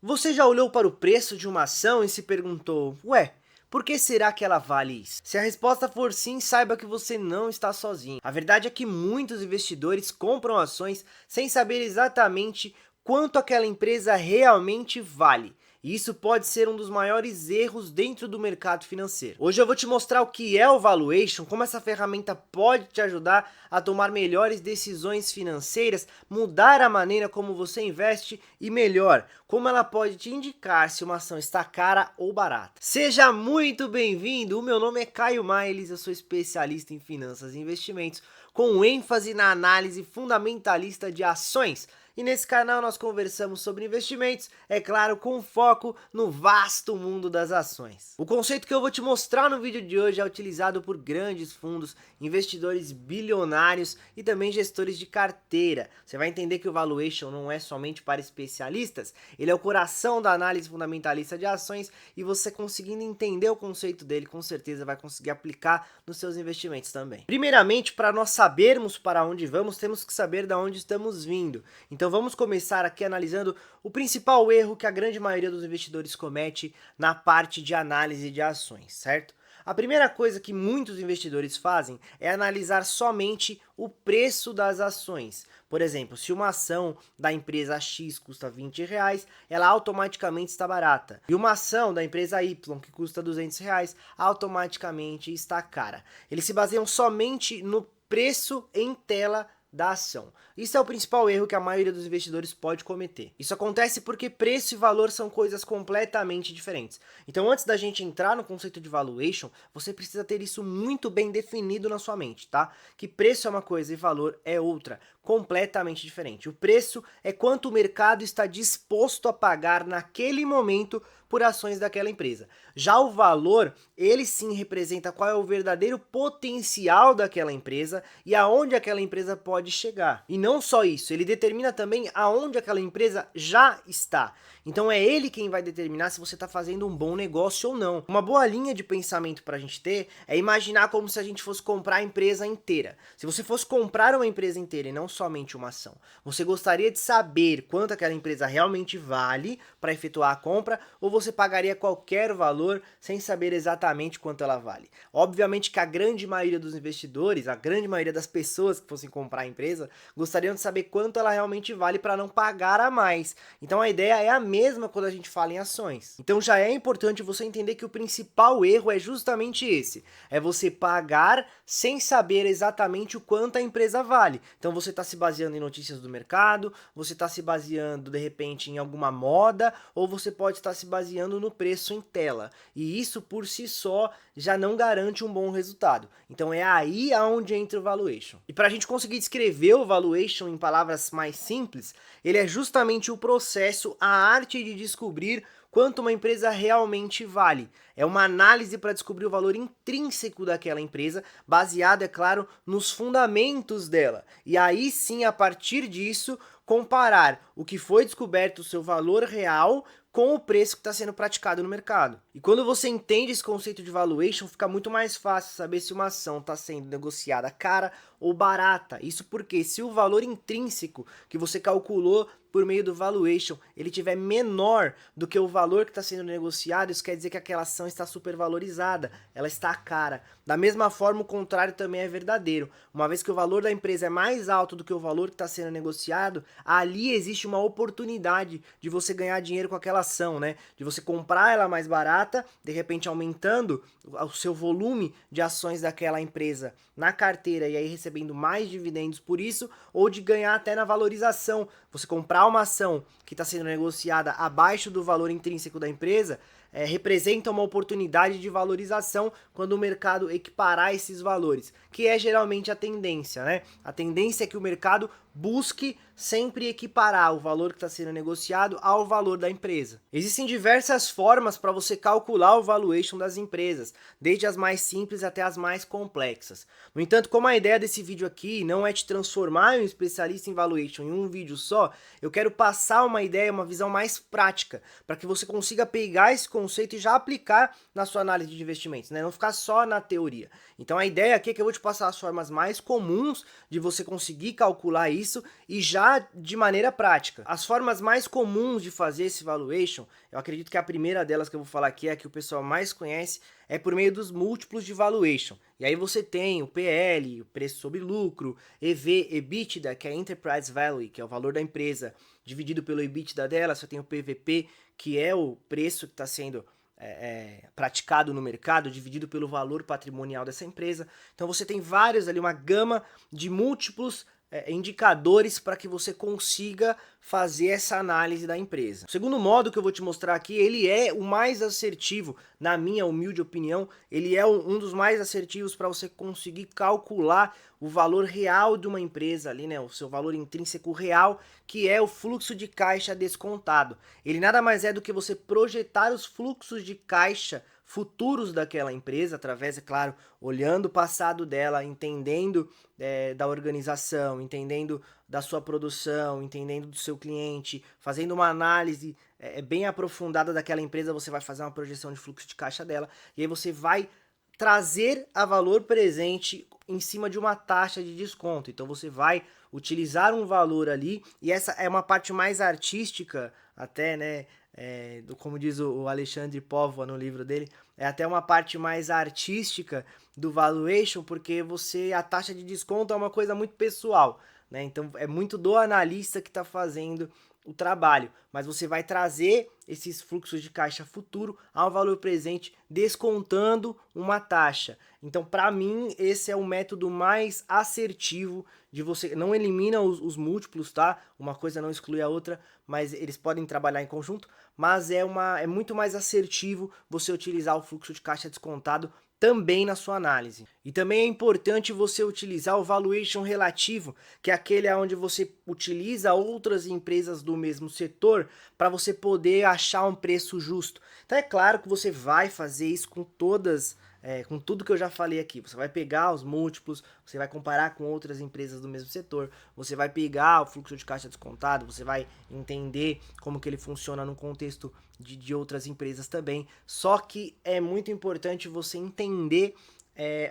Você já olhou para o preço de uma ação e se perguntou, ué, por que será que ela vale isso? Se a resposta for sim, saiba que você não está sozinho. A verdade é que muitos investidores compram ações sem saber exatamente quanto aquela empresa realmente vale. E isso pode ser um dos maiores erros dentro do mercado financeiro. Hoje eu vou te mostrar o que é o valuation, como essa ferramenta pode te ajudar a tomar melhores decisões financeiras, mudar a maneira como você investe e melhor, como ela pode te indicar se uma ação está cara ou barata. Seja muito bem-vindo, o meu nome é Caio Mailes, eu sou especialista em finanças e investimentos, com ênfase na análise fundamentalista de ações. E nesse canal nós conversamos sobre investimentos, é claro, com foco no vasto mundo das ações. O conceito que eu vou te mostrar no vídeo de hoje é utilizado por grandes fundos, investidores bilionários e também gestores de carteira. Você vai entender que o valuation não é somente para especialistas, ele é o coração da análise fundamentalista de ações e você conseguindo entender o conceito dele, com certeza vai conseguir aplicar nos seus investimentos também. Primeiramente, para nós sabermos para onde vamos, temos que saber de onde estamos vindo. Então vamos começar aqui analisando o principal erro que a grande maioria dos investidores comete na parte de análise de ações, certo? A primeira coisa que muitos investidores fazem é analisar somente o preço das ações. Por exemplo, se uma ação da empresa X custa R$ 20, ela automaticamente está barata. E uma ação da empresa Y, que custa R$ 200, automaticamente está cara. Eles se baseiam somente no preço em tela da ação. Isso é o principal erro que a maioria dos investidores pode cometer. Isso acontece porque preço e valor são coisas completamente diferentes. Então, antes da gente entrar no conceito de valuation, você precisa ter isso muito bem definido na sua mente, tá? Que preço é uma coisa e valor é outra, completamente diferente. O preço é quanto o mercado está disposto a pagar naquele momento por ações daquela empresa. Já o valor, ele sim representa qual é o verdadeiro potencial daquela empresa e aonde aquela empresa pode chegar. E não só isso, ele determina também aonde aquela empresa já está. Então é ele quem vai determinar se você está fazendo um bom negócio ou não. Uma boa linha de pensamento para a gente ter é imaginar como se a gente fosse comprar a empresa inteira. Se você fosse comprar uma empresa inteira e não somente uma ação, você gostaria de saber quanto aquela empresa realmente vale para efetuar a compra ou você pagaria qualquer valor sem saber exatamente quanto ela vale? Obviamente que a grande maioria dos investidores, a grande maioria das pessoas que fossem comprar a empresa, gostariam de saber quanto ela realmente vale para não pagar a mais. Então a ideia é a mesma quando a gente fala em ações. Então já é importante você entender que o principal erro é justamente esse, é você pagar sem saber exatamente o quanto a empresa vale. Então você está se baseando em notícias do mercado, você está se baseando de repente em alguma moda, ou você pode estar se baseando no preço em tela. E isso por si só já não garante um bom resultado. Então é aí aonde entra o valuation. E para a gente conseguir descrever o valuation em palavras mais simples, ele é justamente o processo, a arte de descobrir quanto uma empresa realmente vale. É uma análise para descobrir o valor intrínseco daquela empresa, baseado, é claro, nos fundamentos dela. E aí sim, a partir disso, comparar o que foi descoberto, o seu valor real, com o preço que está sendo praticado no mercado. E quando você entende esse conceito de valuation, fica muito mais fácil saber se uma ação está sendo negociada cara ou barata. Isso porque se o valor intrínseco que você calculou por meio do valuation, ele tiver menor do que o valor que está sendo negociado, isso quer dizer que aquela ação está supervalorizada, ela está cara. Da mesma forma, o contrário também é verdadeiro. Uma vez que o valor da empresa é mais alto do que o valor que está sendo negociado, ali existe uma oportunidade de você ganhar dinheiro com aquela ação, né? De você comprar ela mais barata, de repente aumentando o seu volume de ações daquela empresa na carteira e aí recebendo mais dividendos por isso, ou de ganhar até na valorização. Você comprar uma ação que está sendo negociada abaixo do valor intrínseco da empresa, representa uma oportunidade de valorização quando o mercado equiparar esses valores, que é geralmente a tendência, né? A tendência é que o mercado busque sempre equiparar o valor que está sendo negociado ao valor da empresa. Existem diversas formas para você calcular o valuation das empresas, desde as mais simples até as mais complexas. No entanto, como a ideia desse vídeo aqui não é te transformar em um especialista em valuation em um vídeo só, eu quero passar uma ideia, uma visão mais prática, para que você consiga pegar esse conceito e já aplicar na sua análise de investimentos, né? Não ficar só na teoria. Então a ideia aqui é que eu vou te passar as formas mais comuns de você conseguir calcular isso e já de maneira prática. As formas mais comuns de fazer esse valuation, eu acredito que a primeira delas que eu vou falar aqui é a que o pessoal mais conhece, é por meio dos múltiplos de valuation. E aí você tem o PL, o preço sobre lucro, EV, EBITDA, que é Enterprise Value, que é o valor da empresa, dividido pelo EBITDA dela. Você tem o PVP, que é o preço que está sendo praticado no mercado, dividido pelo valor patrimonial dessa empresa. Então você tem vários ali, uma gama de múltiplos indicadores para que você consiga fazer essa análise da empresa. O segundo modo que eu vou te mostrar aqui, ele é o mais assertivo, na minha humilde opinião, ele é um dos mais assertivos para você conseguir calcular o valor real de uma empresa ali, né, o seu valor intrínseco real, que é o fluxo de caixa descontado. Ele nada mais é do que você projetar os fluxos de caixa futuros daquela empresa, através, é claro, olhando o passado dela, entendendo da organização, entendendo da sua produção, entendendo do seu cliente, fazendo uma análise bem aprofundada daquela empresa. Você vai fazer uma projeção de fluxo de caixa dela, e aí você vai trazer a valor presente em cima de uma taxa de desconto. Então você vai utilizar um valor ali, e essa é uma parte mais artística até, né, como diz o Alexandre Póvoa no livro dele, é até uma parte mais artística do valuation, porque a taxa de desconto é uma coisa muito pessoal, né? Então é muito do analista que está fazendo o trabalho, mas você vai trazer esses fluxos de caixa futuro ao valor presente, descontando uma taxa. Então, para mim, esse é o método mais assertivo de você. Não elimina os múltiplos, tá? Uma coisa não exclui a outra, mas eles podem trabalhar em conjunto, mas é muito mais assertivo você utilizar o fluxo de caixa descontado também na sua análise. E também é importante você utilizar o valuation relativo, que é aquele onde você utiliza outras empresas do mesmo setor para você poder achar um preço justo. Então é claro que você vai fazer isso com com tudo que eu já falei aqui. Você vai pegar os múltiplos, você vai comparar com outras empresas do mesmo setor, você vai pegar o fluxo de caixa descontado, você vai entender como que ele funciona no contexto de outras empresas também. Só que é muito importante você entender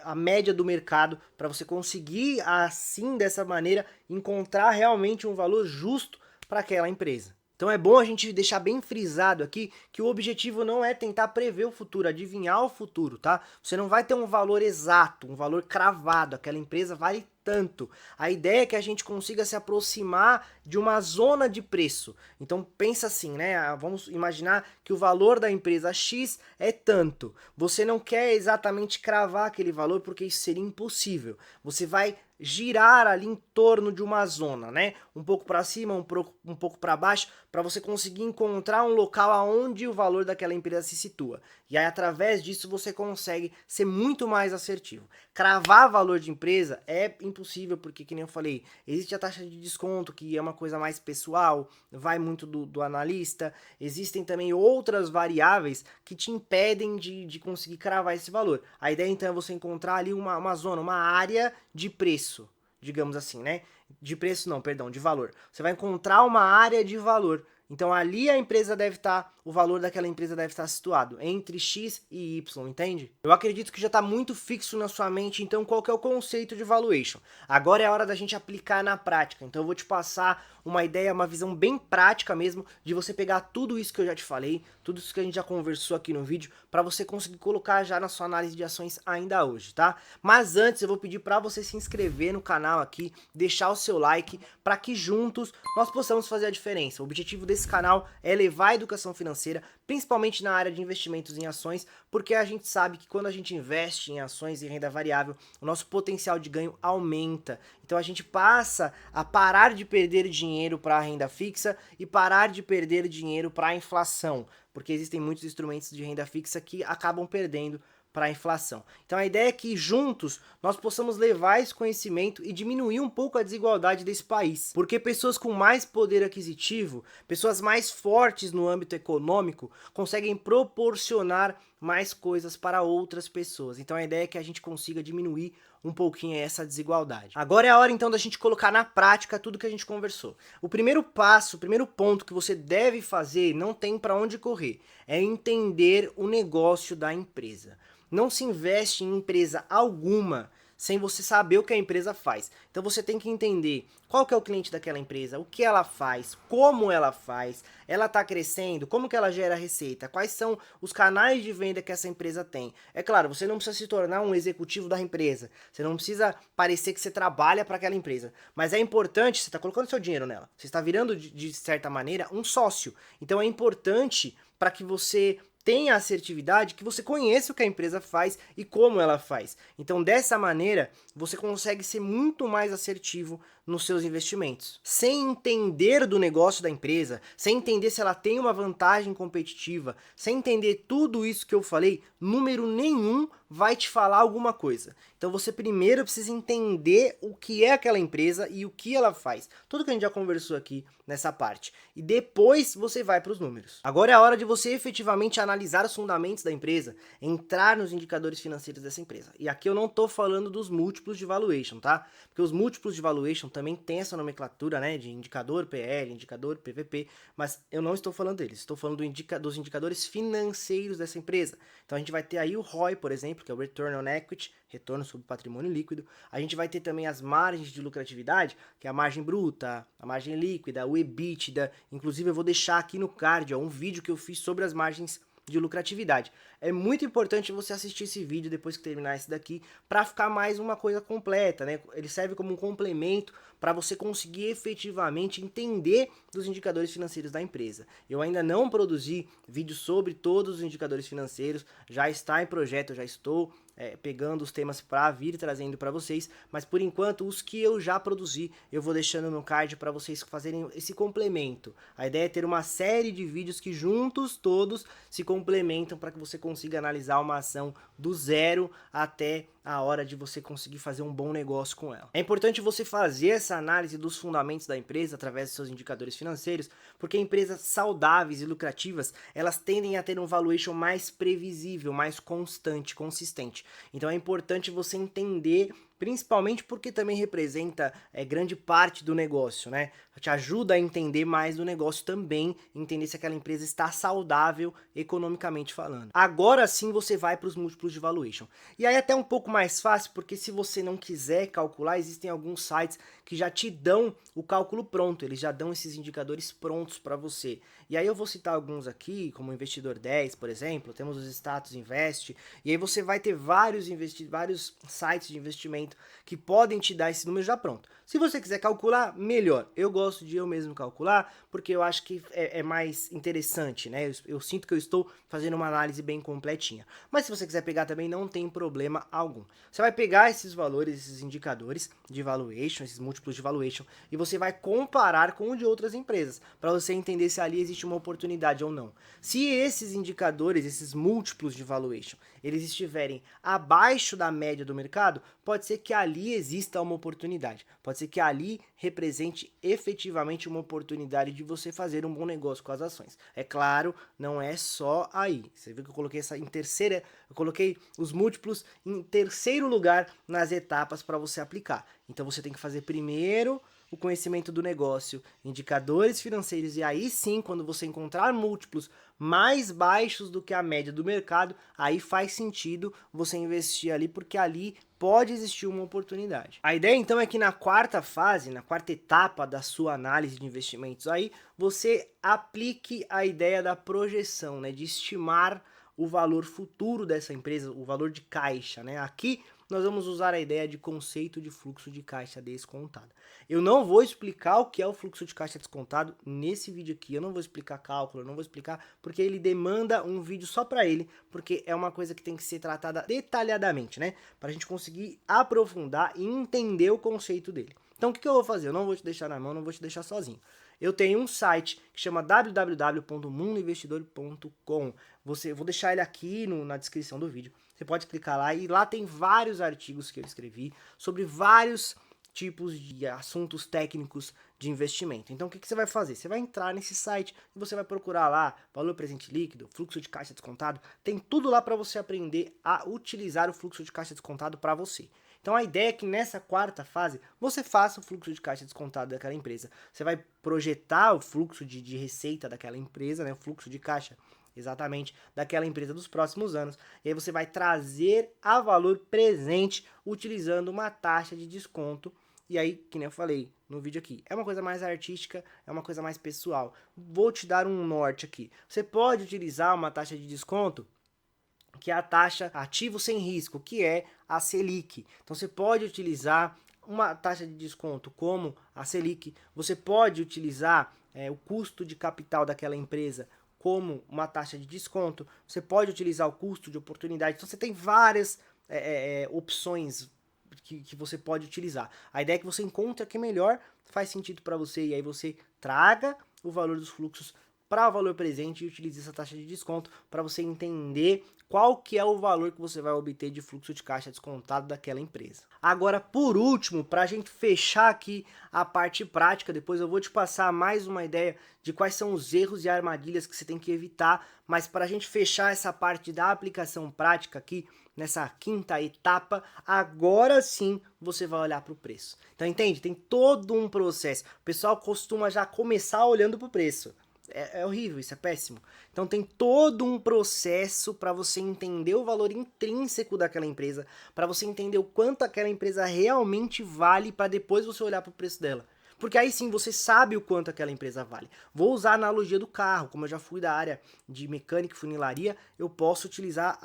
a média do mercado para você conseguir, assim, dessa maneira, encontrar realmente um valor justo para aquela empresa. Então é bom a gente deixar bem frisado aqui que o objetivo não é tentar prever o futuro, adivinhar o futuro, tá? Você não vai ter um valor exato, um valor cravado, aquela empresa vale tanto. A ideia é que a gente consiga se aproximar de uma zona de preço. Então pensa assim, né? Vamos imaginar que o valor da empresa X é tanto. Você não quer exatamente cravar aquele valor porque isso seria impossível. Você vai girar ali em torno de uma zona, né? Um pouco para cima, um pouco para baixo, para você conseguir encontrar um local aonde o valor daquela empresa se situa. E aí, através disso, você consegue ser muito mais assertivo. Cravar valor de empresa é impossível, porque, que nem eu falei, existe a taxa de desconto, que é uma coisa mais pessoal, vai muito do analista. Existem também outras variáveis que te impedem de conseguir cravar esse valor. A ideia, então, é você encontrar ali uma zona, uma área de preço, digamos assim, né? De preço não, perdão, de valor. Você vai encontrar uma área de valor. Então ali a empresa deve estar, o valor daquela empresa deve estar situado entre X e Y, entende? Eu acredito que já está muito fixo na sua mente, então qual que é o conceito de valuation? Agora é a hora da gente aplicar na prática, então eu vou te passar uma ideia, uma visão bem prática mesmo, de você pegar tudo isso que eu já te falei, tudo isso que a gente já conversou aqui no vídeo, para você conseguir colocar já na sua análise de ações ainda hoje, tá? Mas antes eu vou pedir para você se inscrever no canal aqui, deixar o seu like, para que juntos nós possamos fazer a diferença. O objetivo desse canal é levar a educação financeira, principalmente na área de investimentos em ações, porque a gente sabe que quando a gente investe em ações e renda variável, o nosso potencial de ganho aumenta. Então a gente passa a parar de perder dinheiro para a renda fixa e parar de perder dinheiro para a inflação, porque existem muitos instrumentos de renda fixa que acabam perdendo para a inflação. Então a ideia é que juntos nós possamos levar esse conhecimento e diminuir um pouco a desigualdade desse país, porque pessoas com mais poder aquisitivo, pessoas mais fortes no âmbito econômico, conseguem proporcionar mais coisas para outras pessoas. Então a ideia é que a gente consiga diminuir um pouquinho essa desigualdade. Agora é a hora então da gente colocar na prática tudo que a gente conversou. O primeiro passo, o primeiro ponto que você deve fazer, não tem para onde correr, é entender o negócio da empresa. Não se investe em empresa alguma sem você saber o que a empresa faz. Então você tem que entender qual que é o cliente daquela empresa, o que ela faz, como ela está crescendo, como que ela gera receita, quais são os canais de venda que essa empresa tem. É claro, você não precisa se tornar um executivo da empresa, você não precisa parecer que você trabalha para aquela empresa, mas é importante, você está colocando seu dinheiro nela, você está virando de certa maneira um sócio. Então é importante para que você tenha assertividade, que você conheça o que a empresa faz e como ela faz. Então, dessa maneira, você consegue ser muito mais assertivo nos seus investimentos. Sem entender do negócio da empresa, sem entender se ela tem uma vantagem competitiva, sem entender tudo isso que eu falei, número nenhum vai te falar alguma coisa. Então você primeiro precisa entender o que é aquela empresa e o que ela faz. Tudo que a gente já conversou aqui nessa parte. E depois você vai para os números. Agora é a hora de você efetivamente analisar os fundamentos da empresa, entrar nos indicadores financeiros dessa empresa. E aqui eu não estou falando dos múltiplos de valuation, tá? Porque os múltiplos de valuation também tem essa nomenclatura, né, de indicador PL, indicador PVP, mas eu não estou falando deles, estou falando dos indicadores financeiros dessa empresa. Então a gente vai ter aí o ROI, por exemplo, que é o Return on Equity, retorno sobre patrimônio líquido. A gente vai ter também as margens de lucratividade, que é a margem bruta, a margem líquida, o EBITDA. Inclusive eu vou deixar aqui no card, ó, um vídeo que eu fiz sobre as margens de lucratividade. É muito importante você assistir esse vídeo depois que terminar esse daqui, para ficar mais uma coisa completa, né? Ele serve como um complemento para você conseguir efetivamente entender dos indicadores financeiros da empresa. Eu ainda não produzi vídeo sobre todos os indicadores financeiros, já está em projeto, eu já estou pegando os temas para vir trazendo para vocês, mas por enquanto os que eu já produzi eu vou deixando no card para vocês fazerem esse complemento. A ideia é ter uma série de vídeos que juntos todos se complementam para que você consiga analisar uma ação do zero até a hora de você conseguir fazer um bom negócio com ela. É importante você fazer essa análise dos fundamentos da empresa através dos seus indicadores financeiros, porque empresas saudáveis e lucrativas, elas tendem a ter um valuation mais previsível, mais constante, consistente. Então é importante você entender, principalmente porque também representa grande parte do negócio, né? Te ajuda a entender mais do negócio também, entender se aquela empresa está saudável economicamente falando. Agora sim você vai para os múltiplos de valuation. E aí é até um pouco mais fácil, porque se você não quiser calcular, existem alguns sites que já te dão o cálculo pronto, eles já dão esses indicadores prontos para você. E aí eu vou citar alguns aqui, como o Investidor 10, por exemplo, temos os Status Invest, e aí você vai ter vários sites de investimento que podem te dar esse número já pronto. Se você quiser calcular, melhor. Eu gosto de eu mesmo calcular, porque eu acho que é mais interessante, né? Eu sinto que eu estou fazendo uma análise bem completinha. Mas se você quiser pegar também, não tem problema algum. Você vai pegar esses valores, esses indicadores de valuation, esses múltiplos de valuation, e você vai comparar com o de outras empresas, para você entender se ali existe uma oportunidade ou não. Se esses indicadores, esses múltiplos de valuation, eles estiverem abaixo da média do mercado, pode ser que ali exista uma oportunidade. Pode ser que ali represente efetivamente uma oportunidade de você fazer um bom negócio com as ações. É claro, não é só aí. Você viu que eu coloquei essa em terceira, eu coloquei os múltiplos em terceiro lugar nas etapas para você aplicar. Então você tem que fazer primeiro o conhecimento do negócio, indicadores financeiros, e aí sim, quando você encontrar múltiplos mais baixos do que a média do mercado, aí faz sentido você investir ali, porque ali pode existir uma oportunidade. A ideia então é que na quarta fase, na quarta etapa da sua análise de investimentos, aí você aplique a ideia da projeção, né, de estimar o valor futuro dessa empresa, o valor de caixa, né? Aqui nós vamos usar a ideia de conceito de fluxo de caixa descontado. Eu não vou explicar o que é o fluxo de caixa descontado nesse vídeo aqui, eu não vou explicar cálculo, eu não vou explicar porque ele demanda um vídeo só para ele, porque é uma coisa que tem que ser tratada detalhadamente, né? Para a gente conseguir aprofundar e entender o conceito dele. Então o que eu vou fazer? Eu não vou te deixar na mão, não vou te deixar sozinho. Eu tenho um site que chama www.mundoinvestidor.com. Vou deixar ele aqui na descrição do vídeo. Você pode clicar lá e lá tem vários artigos que eu escrevi sobre vários tipos de assuntos técnicos de investimento. Então o que você vai fazer? Você vai entrar nesse site e você vai procurar lá valor presente líquido, fluxo de caixa descontado, tem tudo lá para você aprender a utilizar o fluxo de caixa descontado para você. Então a ideia é que nessa quarta fase você faça o fluxo de caixa descontado daquela empresa. Você vai projetar o fluxo de receita daquela empresa, né, o fluxo de caixa exatamente daquela empresa dos próximos anos. E aí você vai trazer a valor presente utilizando uma taxa de desconto. E aí, que nem eu falei no vídeo aqui, é uma coisa mais artística, é uma coisa mais pessoal. Vou te dar um norte aqui. Você pode utilizar uma taxa de desconto que é a taxa ativo sem risco, que é a Selic. Então você pode utilizar uma taxa de desconto como a Selic, você pode utilizar o custo de capital daquela empresa como uma taxa de desconto, você pode utilizar o custo de oportunidade. Então você tem várias opções que você pode utilizar. A ideia é que você encontre a que melhor faz sentido para você e aí você traga o valor dos fluxos para o valor presente e utilize essa taxa de desconto para você entender qual que é o valor que você vai obter de fluxo de caixa descontado daquela empresa. Agora, por último, para a gente fechar aqui a parte prática, depois eu vou te passar mais uma ideia de quais são os erros e armadilhas que você tem que evitar, mas para a gente fechar essa parte da aplicação prática aqui, nessa quinta etapa, agora sim você vai olhar para o preço. Então entende? Tem todo um processo. O pessoal costuma já começar olhando para o preço. É horrível, isso é péssimo. Então tem todo um processo para você entender o valor intrínseco daquela empresa, para você entender o quanto aquela empresa realmente vale, para depois você olhar para o preço dela. Porque aí sim você sabe o quanto aquela empresa vale. Vou usar a analogia do carro, como eu já fui da área de mecânica e funilaria, eu posso utilizar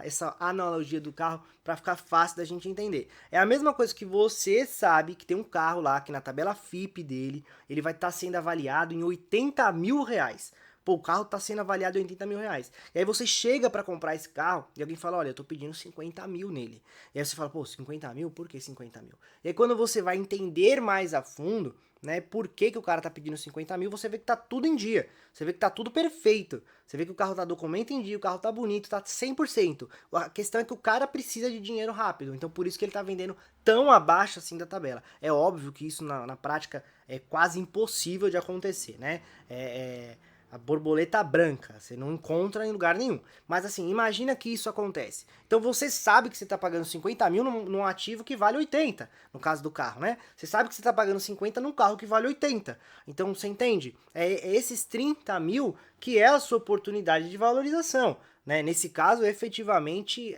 essa analogia do carro para ficar fácil da gente entender. É a mesma coisa que você sabe que tem um carro lá, que na tabela FIPE dele, ele vai estar sendo avaliado em 80 mil reais. Pô, o carro está sendo avaliado em 80 mil reais. E aí você chega para comprar esse carro e alguém fala, olha, eu tô pedindo 50 mil nele. E aí você fala, pô, 50 mil? Por que 50 mil? E aí quando você vai entender mais a fundo, né, por que o cara tá pedindo 50 mil, você vê que tá tudo em dia. Você vê que tá tudo perfeito. Você vê que o carro tá documento em dia, o carro tá bonito, tá 100%. A questão é que o cara precisa de dinheiro rápido. Então por isso que ele tá vendendo tão abaixo assim da tabela. É óbvio que isso na prática é quase impossível de acontecer, né? A borboleta branca, você não encontra em lugar nenhum. Mas assim, imagina que isso acontece. Então você sabe que você está pagando 50 mil num ativo que vale 80, no caso do carro, né? Você sabe que você está pagando 50 num carro que vale 80. Então você entende? É esses 30 mil que é a sua oportunidade de valorização. Né? Nesse caso, efetivamente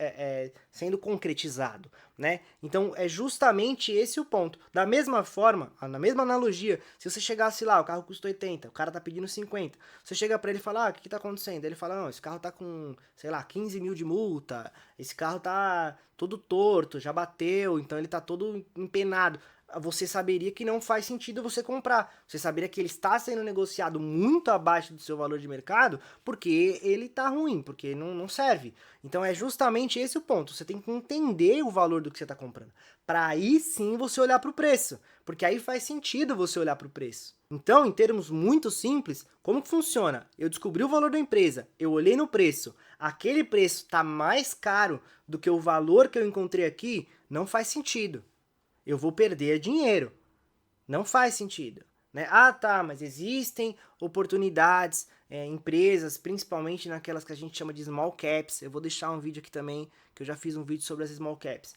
sendo concretizado. Né? Então é justamente esse o ponto. Da mesma forma, na mesma analogia, se você chegasse lá, o carro custa 80, o cara tá pedindo 50, você chega para ele e fala, o que tá acontecendo? Ele fala, não, esse carro tá com, sei lá, 15 mil de multa, esse carro tá todo torto, já bateu, então ele tá todo empenado. Você saberia que não faz sentido você comprar. Você saberia que ele está sendo negociado muito abaixo do seu valor de mercado porque ele está ruim, porque não serve. Então é justamente esse o ponto. Você tem que entender o valor do que você está comprando. Para aí sim você olhar para o preço. Porque aí faz sentido você olhar para o preço. Então, em termos muito simples, como que funciona? Eu descobri o valor da empresa, eu olhei no preço, aquele preço está mais caro do que o valor que eu encontrei aqui, não faz sentido. Eu vou perder dinheiro. Não faz sentido. Né? Ah, tá, mas existem oportunidades, empresas, principalmente naquelas que a gente chama de small caps. Eu vou deixar um vídeo aqui também, que eu já fiz um vídeo sobre as small caps.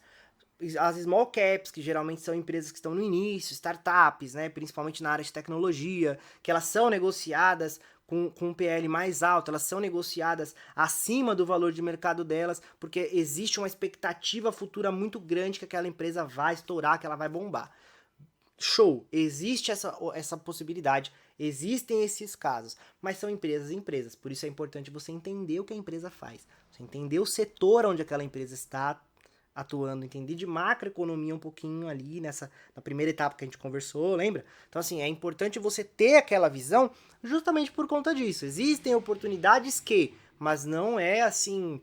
As small caps, que geralmente são empresas que estão no início, startups, né, principalmente na área de tecnologia, que elas são negociadas com um PL mais alto, elas são negociadas acima do valor de mercado delas, porque existe uma expectativa futura muito grande que aquela empresa vai estourar, que ela vai bombar. Show, existe essa possibilidade, existem esses casos, mas são empresas e empresas, por isso é importante você entender o que a empresa faz, você entender o setor onde aquela empresa está atuando, entender de macroeconomia um pouquinho ali na primeira etapa que a gente conversou, lembra? Então assim, é importante você ter aquela visão justamente por conta disso. Existem oportunidades que, mas não é assim,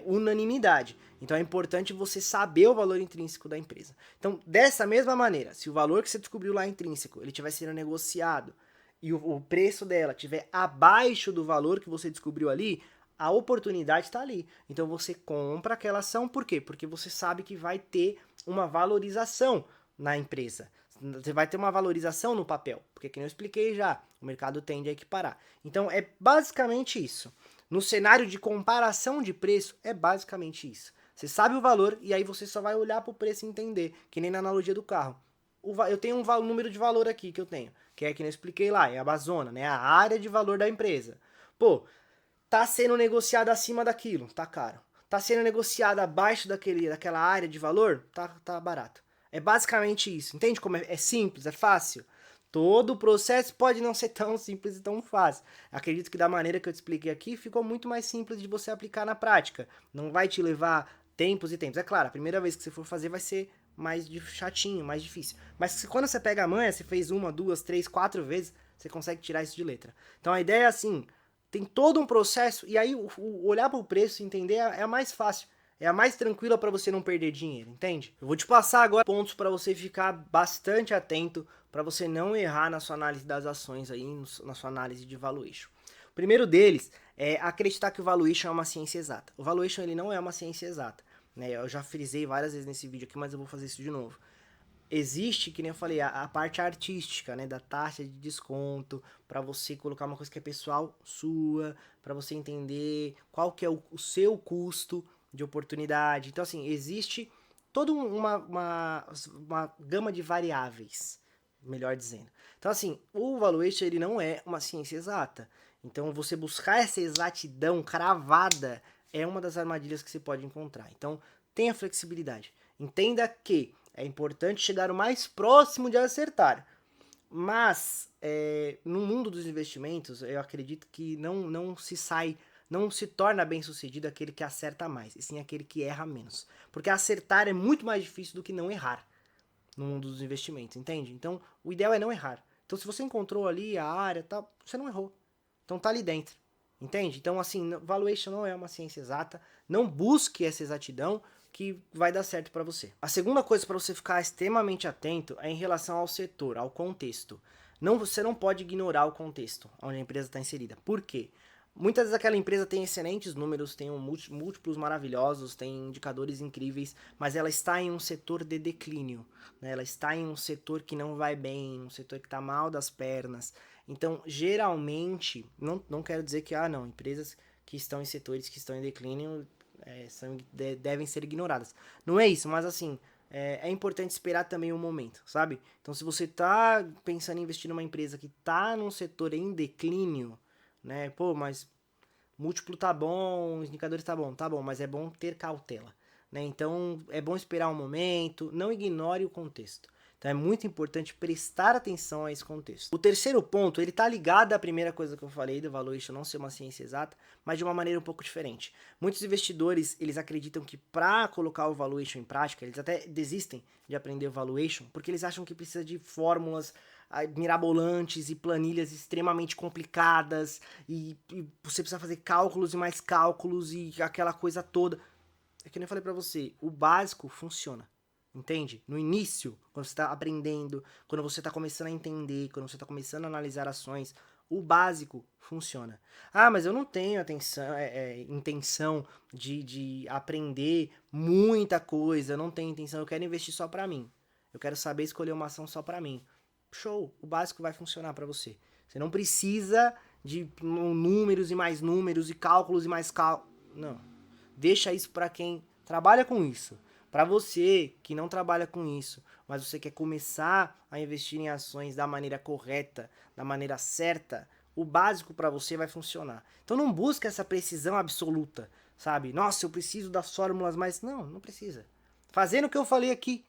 unanimidade. Então é importante você saber o valor intrínseco da empresa. Então, dessa mesma maneira, se o valor que você descobriu lá intrínseco, ele estiver sendo negociado e o preço dela estiver abaixo do valor que você descobriu ali, a oportunidade está ali. Então você compra aquela ação, por quê? Porque você sabe que vai ter uma valorização na empresa. Você vai ter uma valorização no papel, porque como eu expliquei já, o mercado tende a equiparar. Então é basicamente isso. No cenário de comparação de preço, é basicamente isso. Você sabe o valor e aí você só vai olhar para o preço e entender, que nem na analogia do carro. Eu tenho um número de valor aqui que eu tenho, que é que eu expliquei lá, é a Bazona, né? A área de valor da empresa. Pô, tá sendo negociado acima daquilo, tá caro. Tá sendo negociado abaixo daquela área de valor, tá barato. É basicamente isso. Entende como é simples, é fácil? Todo o processo pode não ser tão simples e tão fácil. Acredito que da maneira que eu te expliquei aqui, ficou muito mais simples de você aplicar na prática. Não vai te levar tempos e tempos. É claro, a primeira vez que você for fazer vai ser mais chatinho, mais difícil. Mas quando você pega a manha, você fez 1, 2, 3, 4 vezes, você consegue tirar isso de letra. Então a ideia é assim, tem todo um processo, e aí o olhar para o preço e entender é a mais fácil. É a mais tranquila para você não perder dinheiro, entende? Eu vou te passar agora pontos para você ficar bastante atento, para você não errar na sua análise das ações aí, na sua análise de valuation. O primeiro deles é acreditar que o valuation é uma ciência exata. O valuation ele não é uma ciência exata, né? Eu já frisei várias vezes nesse vídeo aqui, mas eu vou fazer isso de novo. Existe, que nem eu falei, a parte artística, né, da taxa de desconto, para você colocar uma coisa que é pessoal sua, para você entender qual que é o seu custo de oportunidade. Então, assim, existe toda uma gama de variáveis, melhor dizendo. Então, assim, o valuation ele não é uma ciência exata. Então, você buscar essa exatidão cravada é uma das armadilhas que você pode encontrar. Então, tenha flexibilidade. Entenda que é importante chegar o mais próximo de acertar. Mas, no mundo dos investimentos, eu acredito que não se torna bem sucedido aquele que acerta mais, e sim aquele que erra menos. Porque acertar é muito mais difícil do que não errar no mundo dos investimentos, entende? Então, o ideal é não errar. Então, se você encontrou ali a área, tal, você não errou. Então, tá ali dentro, entende? Então, assim, valuation não é uma ciência exata. Não busque essa exatidão que vai dar certo para você. A segunda coisa para você ficar extremamente atento é em relação ao setor, ao contexto. Você não pode ignorar o contexto onde a empresa está inserida. Por quê? Muitas vezes aquela empresa tem excelentes números, tem múltiplos maravilhosos, tem indicadores incríveis, mas ela está em um setor de declínio, né? Ela está em um setor que não vai bem, um setor que está mal das pernas. Então, geralmente, não quero dizer que, não, empresas que estão em setores que estão em declínio devem ser ignoradas. Não é isso, mas assim, é importante esperar também um momento, sabe? Então, se você está pensando em investir numa empresa que está num setor em declínio, né? Pô, mas múltiplo tá bom, os indicadores tá bom, mas é bom ter cautela, né? Então é bom esperar um momento, não ignore o contexto. Então é muito importante prestar atenção a esse contexto. O terceiro ponto, ele tá ligado à primeira coisa que eu falei do valuation não ser uma ciência exata, mas de uma maneira um pouco diferente. Muitos investidores, eles acreditam que para colocar o valuation em prática, eles até desistem de aprender o valuation, porque eles acham que precisa de fórmulas mirabolantes e planilhas extremamente complicadas e você precisa fazer cálculos e mais cálculos e aquela coisa toda. É que nem eu falei pra você, o básico funciona, entende? No início, quando você tá aprendendo, quando você tá começando a entender, quando você tá começando a analisar ações, o básico funciona. Mas eu não tenho intenção de aprender muita coisa, eu não tenho intenção, eu quero investir só pra mim. Eu quero saber escolher uma ação só pra mim. Show, o básico vai funcionar para você. Você não precisa de números e cálculos e mais cálculos. Não. Deixa isso para quem trabalha com isso. Para você que não trabalha com isso, mas você quer começar a investir em ações da maneira correta, da maneira certa, o básico para você vai funcionar. Então não busca essa precisão absoluta, sabe? Nossa, eu preciso das fórmulas, mas não precisa. Fazendo o que eu falei aqui,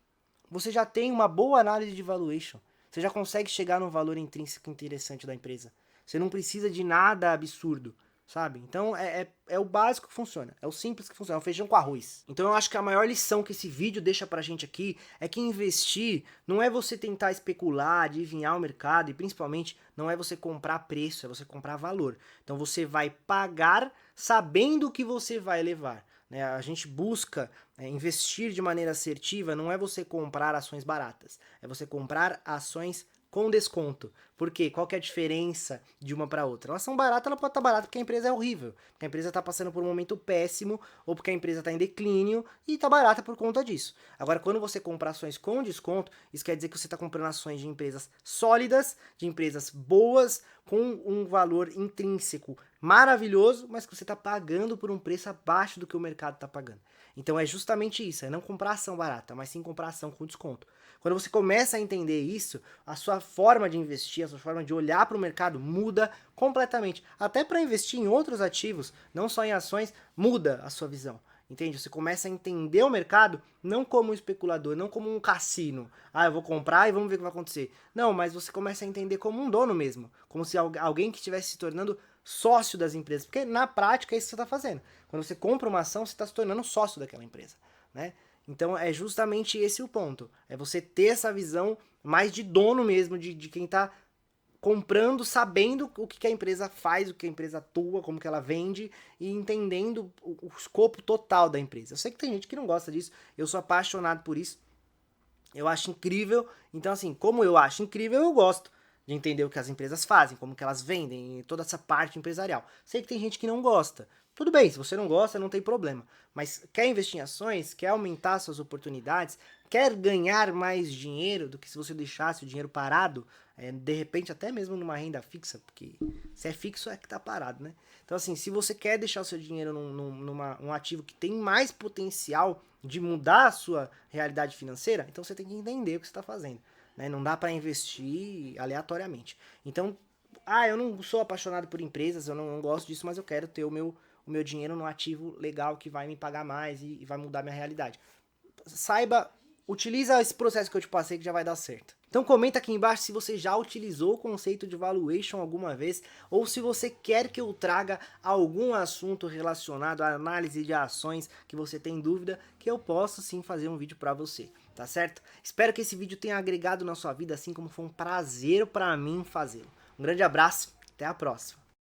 você já tem uma boa análise de valuation. Você já consegue chegar no valor intrínseco interessante da empresa. Você não precisa de nada absurdo, sabe? Então é o básico que funciona, é o simples que funciona, é o feijão com arroz. Então eu acho que a maior lição que esse vídeo deixa pra gente aqui é que investir não é você tentar especular, adivinhar o mercado e principalmente não é você comprar preço, é você comprar valor. Então você vai pagar sabendo o que você vai levar. A gente busca investir de maneira assertiva, não é você comprar ações baratas, é você comprar ações com desconto. Por quê? Qual que é a diferença de uma para outra? Uma ação barata, ela pode estar barata porque a empresa é horrível, porque a empresa está passando por um momento péssimo, ou porque a empresa está em declínio e está barata por conta disso. Agora, quando você compra ações com desconto, isso quer dizer que você está comprando ações de empresas sólidas, de empresas boas, com um valor intrínseco maravilhoso, mas que você está pagando por um preço abaixo do que o mercado está pagando. Então é justamente isso, é não comprar ação barata, mas sim comprar ação com desconto. Quando você começa a entender isso, a sua forma de investir, a sua forma de olhar para o mercado muda completamente. Até para investir em outros ativos, não só em ações, muda a sua visão. Entende? Você começa a entender o mercado não como um especulador, não como um cassino. Ah, eu vou comprar e vamos ver o que vai acontecer. Não, mas você começa a entender como um dono mesmo. Como se alguém que estivesse se tornando sócio das empresas. Porque na prática é isso que você está fazendo. Quando você compra uma ação, você está se tornando sócio daquela empresa. Né? Então é justamente esse o ponto. É você ter essa visão mais de dono mesmo, de quem está comprando, sabendo o que a empresa faz, o que a empresa atua, como que ela vende e entendendo o escopo total da empresa. Eu sei que tem gente que não gosta disso, eu sou apaixonado por isso, eu acho incrível, então assim, como eu acho incrível, eu gosto de entender o que as empresas fazem, como que elas vendem, toda essa parte empresarial. Sei que tem gente que não gosta. Tudo bem, se você não gosta, não tem problema. Mas quer investir em ações, quer aumentar suas oportunidades, quer ganhar mais dinheiro do que se você deixasse o dinheiro parado, de repente até mesmo numa renda fixa, porque se é fixo é que tá parado, né? Então assim, se você quer deixar o seu dinheiro num ativo que tem mais potencial de mudar a sua realidade financeira, então você tem que entender o que você está fazendo. Né? Não dá para investir aleatoriamente. Então, eu não sou apaixonado por empresas, eu não gosto disso, mas eu quero ter o meu dinheiro num ativo legal que vai me pagar mais e vai mudar minha realidade. Saiba, utiliza esse processo que eu te passei que já vai dar certo. Então comenta aqui embaixo se você já utilizou o conceito de valuation alguma vez ou se você quer que eu traga algum assunto relacionado à análise de ações que você tem dúvida, que eu posso sim fazer um vídeo para você, tá certo? Espero que esse vídeo tenha agregado na sua vida, assim como foi um prazer para mim fazê-lo. Um grande abraço, até a próxima.